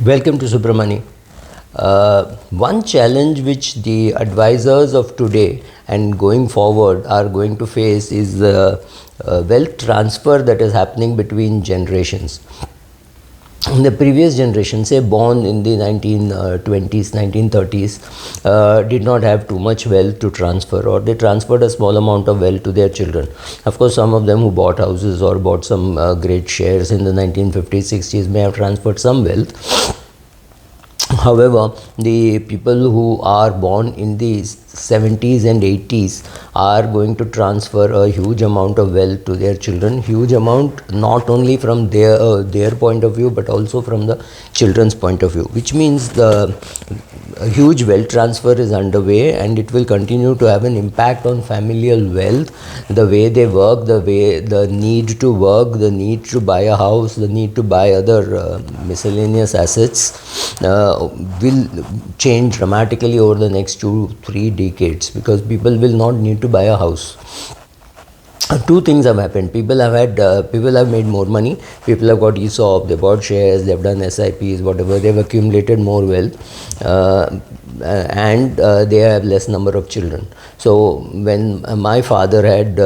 Welcome to Subramani. One challenge which the advisors of today and going forward are going to face is the wealth transfer that is happening between generations. In the previous generation, say born in the 1920s, 1930s, did not have too much wealth to transfer, or they transferred a small amount of wealth to their children. Of course, some of them who bought houses or bought some great shares in the 1950s, 60s may have transferred some wealth. However, the people who are born in the 70s and 80s are going to transfer a huge amount of wealth to their children. Huge amount, not only from their point of view, but also from the children's point of view, which means the huge wealth transfer is underway, and it will continue to have an impact on familial wealth, the way they work, the need to work, the need to buy a house, the need to buy other miscellaneous assets will change dramatically over the next 2-3 decades, because people will not need to buy a house. Two things have happened. People have made more money. People have got ESOP, they bought shares, they've done SIPs, whatever. They've accumulated more wealth, and they have less number of children. So when my father had,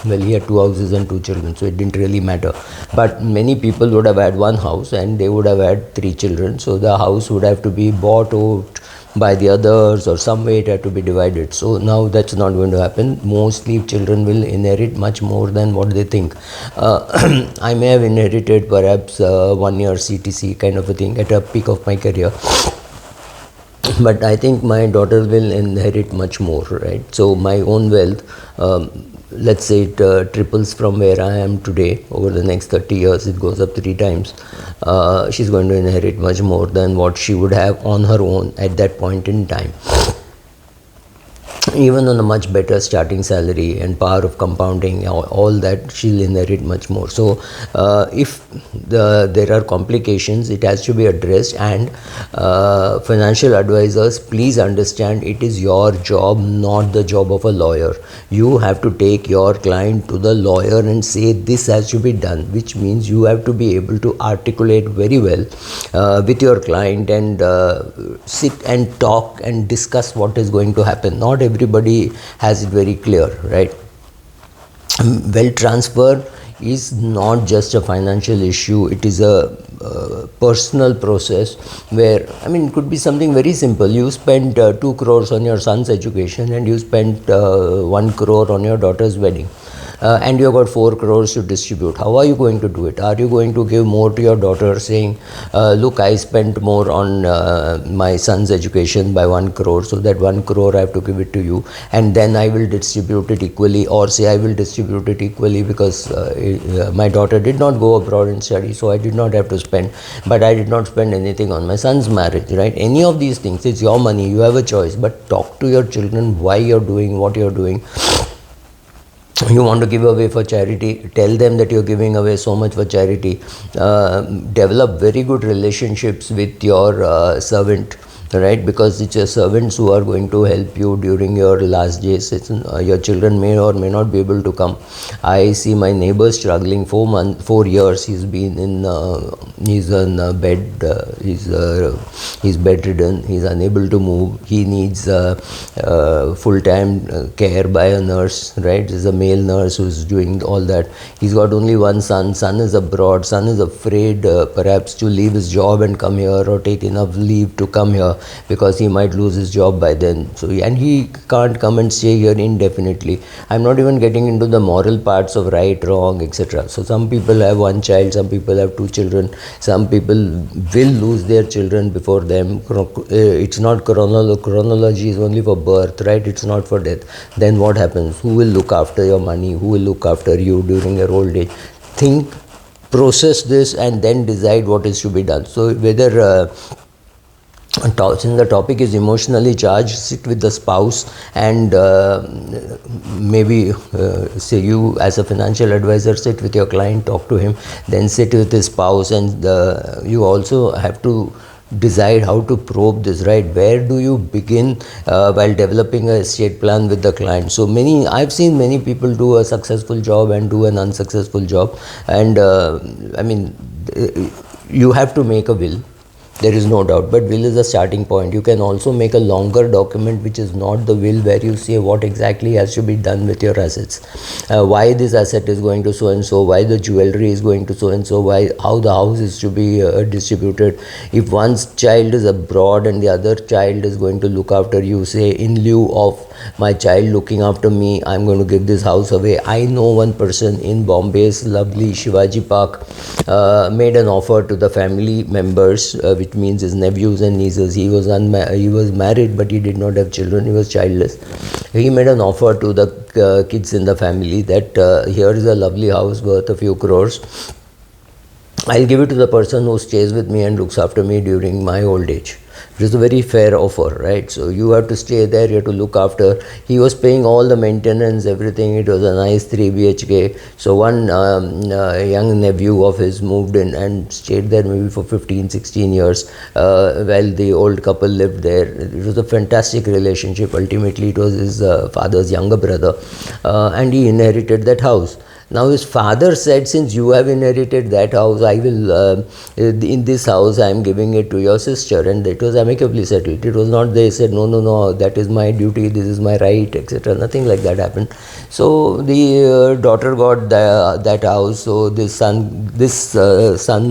he had 2 houses and 2 children, so it didn't really matter. But many people would have had one house and they would have had 3 children. So the house would have to be bought out by the others, or some way it had to be divided. So now that's not going to happen. Mostly children will inherit much more than what they think. I may have inherited perhaps 1 year CTC kind of a thing at a peak of my career, but I think my daughter will inherit much more, right? So my own wealth, let's say it triples from where I am today. Over the next 30 years, it goes up 3 times. She's going to inherit much more than what she would have on her own at that point in time, even on a much better starting salary and power of compounding, all that, she'll inherit much more. So if there are complications, it has to be addressed, and financial advisors, please understand, it is your job, not the job of a lawyer. You have to take your client to the lawyer and say this has to be done, which means you have to be able to articulate very well with your client, and sit and talk and discuss what is going to happen. Not everybody has it very clear, right? Wealth transfer is not just a financial issue, it is a personal process where, it could be something very simple. You spent 2 crores on your son's education, and you spent 1 crore on your daughter's wedding. And you got 4 crores to distribute. How are you going to do it? Are you going to give more to your daughter, saying, look, I spent more on my son's education by 1 crore, so that 1 crore I have to give it to you, and then I will distribute it equally, or say I will distribute it equally because my daughter did not go abroad and study, so I did not have to spend, but I did not spend anything on my son's marriage, right? Any of these things, it's your money, you have a choice, but talk to your children why you're doing what you're doing. You want to give away for charity, tell them that you're giving away so much for charity. Develop very good relationships with your servant, right? Because it's your servants who are going to help you during your last days. Your children may or may not be able to come. I see my neighbor struggling 4 years. He's been in he's on bed, he's bedridden, he's unable to move, he needs full-time care by a nurse, right? There's a male nurse who's doing all that. He's got only one son is abroad, son is afraid perhaps to leave his job and come here, or take enough leave to come here, because he might lose his job by then. So, and he can't come and stay here indefinitely. I'm not even getting into the moral parts of right, wrong, etc. So some people have 1 child, some people have 2 children, some people will lose their children before them. It's not chronology is only for birth, right? It's not for death. Then what happens? Who will look after your money? Who will look after you during your old age? Think, process this, and then decide what is to be done. So whether since the topic is emotionally charged, sit with the spouse, and maybe say you as a financial advisor sit with your client, talk to him, then sit with his spouse, and you also have to decide how to probe this, right? Where do you begin while developing a estate plan with the client? So I've seen many people do a successful job and do an unsuccessful job, and you have to make a will. There is no doubt, but will is the starting point. You can also make a longer document which is not the will, where you say what exactly has to be done with your assets, why this asset is going to so and so, why the jewelry is going to so and so, why, how the house is to be distributed. If one child is abroad and the other child is going to look after you, say in lieu of my child looking after me, I'm going to give this house away. I know one person in Bombay's lovely Shivaji Park made an offer to the family members, which means his nephews and nieces. He was married, but he did not have children. He was childless. He made an offer to the kids in the family that here is a lovely house worth a few crores. I'll give it to the person who stays with me and looks after me during my old age. It is a very fair offer, right? So you have to stay there, you have to look after. He was paying all the maintenance, everything. It was a nice 3 BHK. So one young nephew of his moved in and stayed there maybe for 15, 16 years while the old couple lived there. It was a fantastic relationship. Ultimately, it was his father's younger brother, and he inherited that house. Now his father said, since you have inherited that house, I will, in this house I am giving it to your sister, and it was amicably settled. It was not they said, no, that is my duty, this is my right, etc. Nothing like that happened. So the daughter got that house. So this son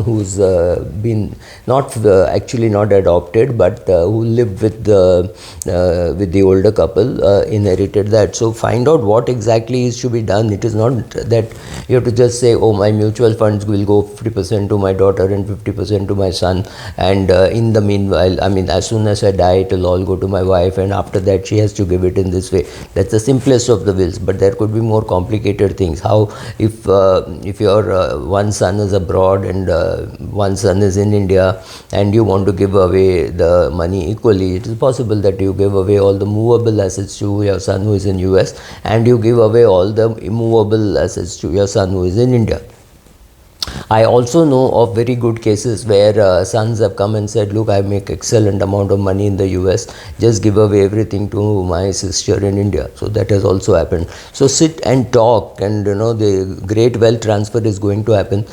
who's been not actually not adopted, but who lived with the older couple, inherited that. So find out what exactly is to be done. It is not that you have to just say, oh, my mutual funds will go 50% to my daughter and 50% to my son, and in the meanwhile, I mean, as soon as I die, it will all go to my wife, and after that she has to give it in this way. That's the simplest of the wills, but there could be more complicated things. How if your one son is abroad and one son is in India, and you want to give away the money equally, it is possible that you give away all the movable assets to your son who is in US, and you give away all the immovable assets to your son who is in India. I also know of very good cases where sons have come and said, look, I make excellent amount of money in the US, just give away everything to my sister in India. So that has also happened. So sit and talk, and the great wealth transfer is going to happen.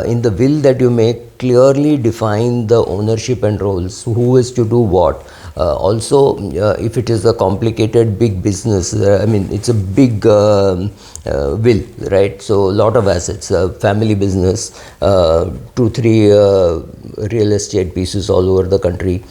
In the will that you make, clearly define the ownership and roles, who is to do what. Also, if it is a complicated big business, I mean, it's a big will, right? So a lot of assets, family business, 2-3 real estate pieces all over the country,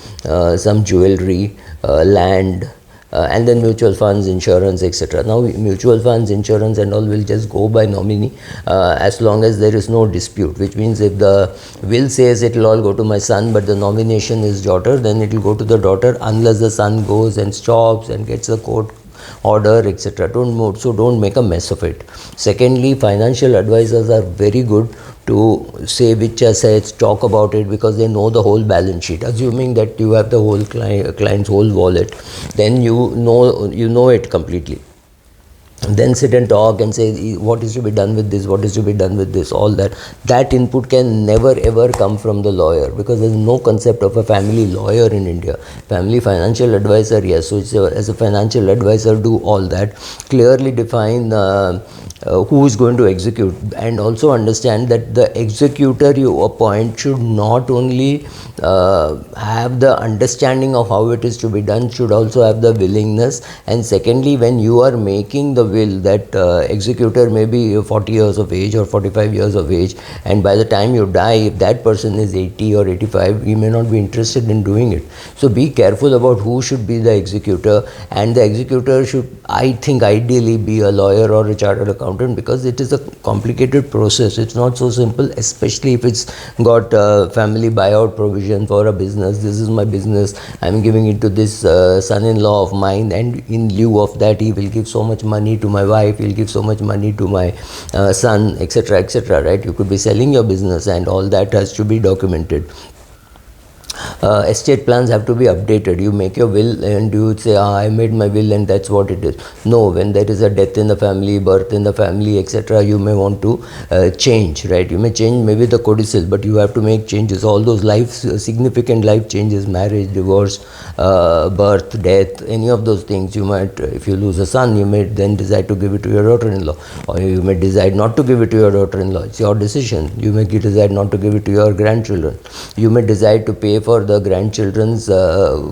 some jewelry, land, and then mutual funds, insurance, etc. Now mutual funds, insurance and all will just go by nominee as long as there is no dispute, which means if the will says it will all go to my son, but the nomination is daughter, then it will go to the daughter unless the son goes and stops and gets the court order, etc. Don't make a mess of it. Secondly, financial advisors are very good to say which assets, talk about it, because they know the whole balance sheet. Assuming that you have the whole client's whole wallet, then you know it completely. Then sit and talk and say what is to be done with this, what is to be done with this, all that input can never ever come from the lawyer, because there is no concept of a family lawyer in India. Family financial advisor, yes. So as a financial advisor, do all that, clearly define who is going to execute, and also understand that the executor you appoint should not only have the understanding of how it is to be done, should also have the willingness. And secondly, when you are making the will, that executor may be 40 years of age or 45 years of age, and by the time you die, if that person is 80 or 85, he may not be interested in doing it. So be careful about who should be the executor, and the executor should, I think, ideally be a lawyer or a chartered accountant, because it is a complicated process. It's not so simple, especially if it's got family buyout provision for a business. This is my business, I'm giving it to this son-in-law of mine, and in lieu of that he will give so much money to my wife, he'll give so much money to my son, etc., etc., right? You could be selling your business, and all that has to be documented. Estate plans have to be updated. You make your will and you say, I made my will and that's what it is. No, when there is a death in the family, birth in the family, etc., you may want to change, right? You may change maybe the codicil, but you have to make changes. All those significant life changes, marriage, divorce, birth, death, any of those things, you might, if you lose a son, you may then decide to give it to your daughter-in-law, or you may decide not to give it to your daughter-in-law. It's your decision. You may decide not to give it to your grandchildren. You may decide to pay for the grandchildren's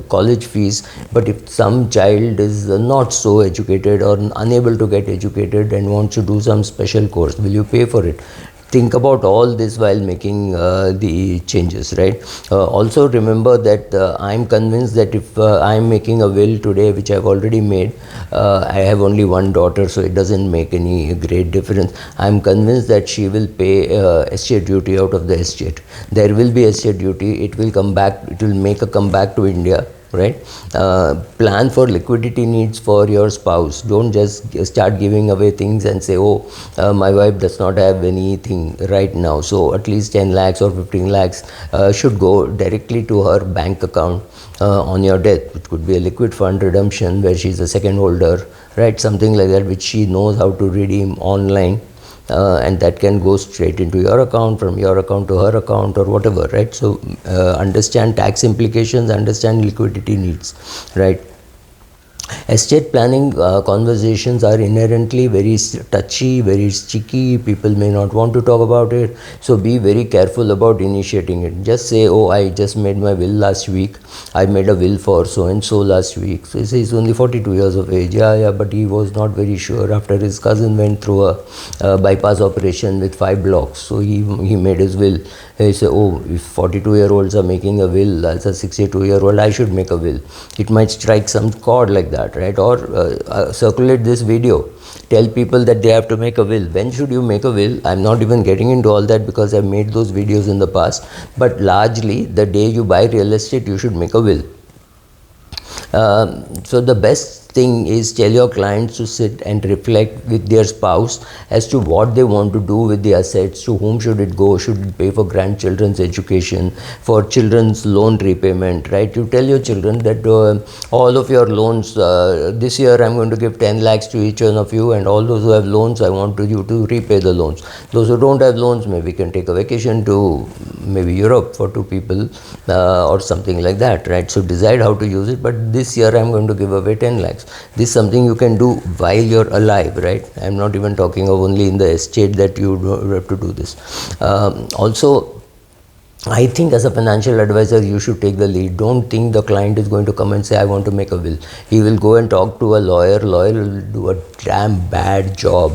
college fees, but if some child is not so educated or unable to get educated and wants to do some special course, will you pay for it? Think about all this while making the changes, right? Also remember that I'm convinced that if I'm making a will today, which I've already made, I have only one daughter, so it doesn't make any great difference. I'm convinced that she will pay estate duty out of the estate. There will be estate duty. It will come back. It will make a comeback to India, right? Plan for liquidity needs for your spouse. Don't just start giving away things and say, oh, my wife does not have anything right now, so at least 10 lakhs or 15 lakhs should go directly to her bank account on your death. It could be a liquid fund redemption where she's a second holder, right? Something like that, which she knows how to redeem online. And that can go straight into your account, from your account to her account, or whatever, right? So understand tax implications, understand liquidity needs, right? Estate planning conversations are inherently very touchy, very sticky. People may not want to talk about it, so be very careful about initiating it. Just say, oh, I just made my will last week. I made a will for so and so last week. So he says he's only 42 years of age. Yeah, but he was not very sure after his cousin went through a bypass operation with 5 blocks. So he made his will. He said, oh, if 42-year-olds are making a will, as a 62-year-old, I should make a will. It might strike some chord like that, right? Or circulate this video. Tell people that they have to make a will. When should you make a will? I'm not even getting into all that because I've made those videos in the past. But largely, the day you buy real estate, you should make a will. So the best thing is tell your clients to sit and reflect with their spouse as to what they want to do with the assets, to whom should it go, should it pay for grandchildren's education, for children's loan repayment, right? You tell your children that all of your loans, this year I'm going to give 10 lakhs to each one of you, and all those who have loans, I want you to repay the loans. Those who don't have loans, maybe can take a vacation to maybe Europe for 2 people or something like that, right? So decide how to use it, but this year I'm going to give away 10 lakhs. This is something you can do while you're alive, right? I'm not even talking of only in the estate that you have to do this. Also, I think as a financial advisor, you should take the lead. Don't think the client is going to come and say, I want to make a will. He will go and talk to a lawyer. Lawyer will do a damn bad job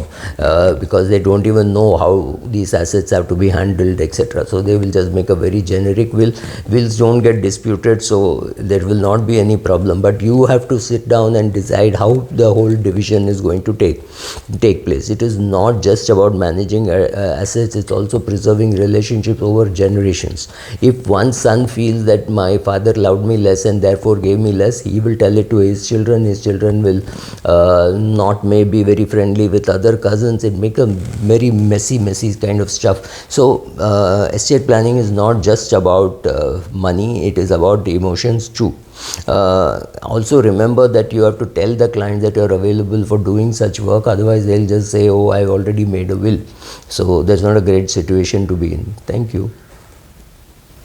because they don't even know how these assets have to be handled, etc. So they will just make a very generic will. Wills don't get disputed, so there will not be any problem. But you have to sit down and decide how the whole division is going to take place. It is not just about managing assets, it's also preserving relationships over generations. If one son feels that my father loved me less and therefore gave me less, he will tell it to his children. His children will not maybe very friendly with other cousins. It makes a very messy kind of stuff. So estate planning is not just about money, it is about the emotions too. Also remember that you have to tell the client that you are available for doing such work, otherwise they'll just say, oh, I've already made a will. So that's not a great situation to be in. Thank you.